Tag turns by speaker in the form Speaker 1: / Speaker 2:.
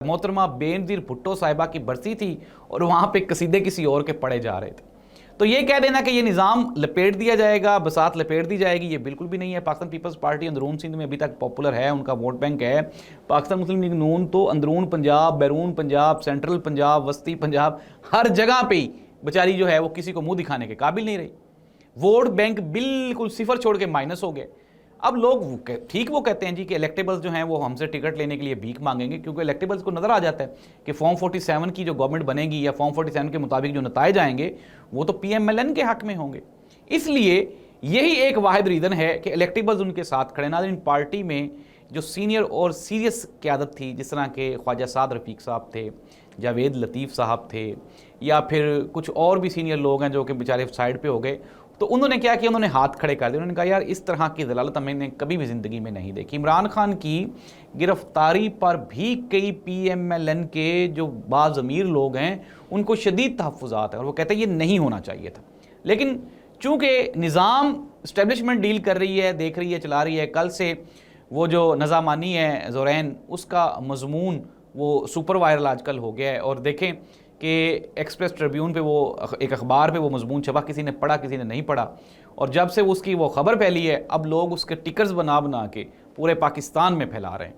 Speaker 1: मोहतरमा बेनज़ीर भुट्टो साहिबा की बरसी थी और वहाँ पे कसीदे किसी और के पढ़े जा रहे थे। तो ये कह देना कि ये निज़ाम लपेट दिया जाएगा, बसात लपेट दी जाएगी, ये बिल्कुल भी नहीं है। पाकिस्तान पीपल्स पार्टी अंदरून सिंध में अभी तक पॉपुलर है, उनका वोट बैंक है। पाकिस्तान मुस्लिम लीग नून तो अंदरून पंजाब, बैरून पंजाब, सेंट्रल पंजाब, वस्ती पंजाब, हर जगह पे ही बेचारी जो है वो किसी को मुंह दिखाने के काबिल नहीं रही। वोट बैंक बिल्कुल सिफर छोड़ के माइनस हो गए। अब लोग ठीक वो कहते हैं जी कि इलेक्टेबल्स जो हैं वो हमसे टिकट लेने के लिए भीख मांगेंगे, क्योंकि इलेक्टेबल्स को नज़र आ जाता है कि फॉर्म 47 की जो गवर्नमेंट बनेगी या फॉर्म 47 के मुताबिक जो नताए जाएंगे वो तो PMLN के हक में होंगे। इसलिए यही एक वाहिद रीज़न है कि इलेक्टेबल्स उनके साथ खड़े। ना इन पार्टी में जो सीनियर और सीरियस क़यादत थी, जिस तरह के ख्वाजा साद रफ़ीक साहब थे, जावेद लतीफ़ साहब थे, या फिर कुछ और भी सीनियर लोग हैं जो कि बेचारे साइड पे हो गए, तो उन्होंने क्या किया, उन्होंने हाथ खड़े कर दिए। उन्होंने कहा यार इस तरह की ज़लालत मैंने कभी भी ज़िंदगी में नहीं देखी। इमरान खान की गिरफ्तारी पर भी कई PMLN के जो बाज़मीर लोग हैं उनको शदीद तहफ़्फ़ुज़ात है और वो कहते हैं ये नहीं होना चाहिए था। लेकिन चूँकि निज़ाम इस्टेब्लिशमेंट डील कर रही है, देख रही है, चला रही है, कल से वो जो नज़ामानी है ज़ोरैन, उसका मज़मून वो सुपर वायरल आजकल हो गया है। और देखें कि एक्सप्रेस ट्रिब्यून पे वो एक अखबार पे वो मजमून छपा, किसी ने पढ़ा किसी ने नहीं पढ़ा, और जब से उसकी वो खबर फैली है अब लोग उसके टिकर्स बना बना के पूरे पाकिस्तान में फैला रहे हैं।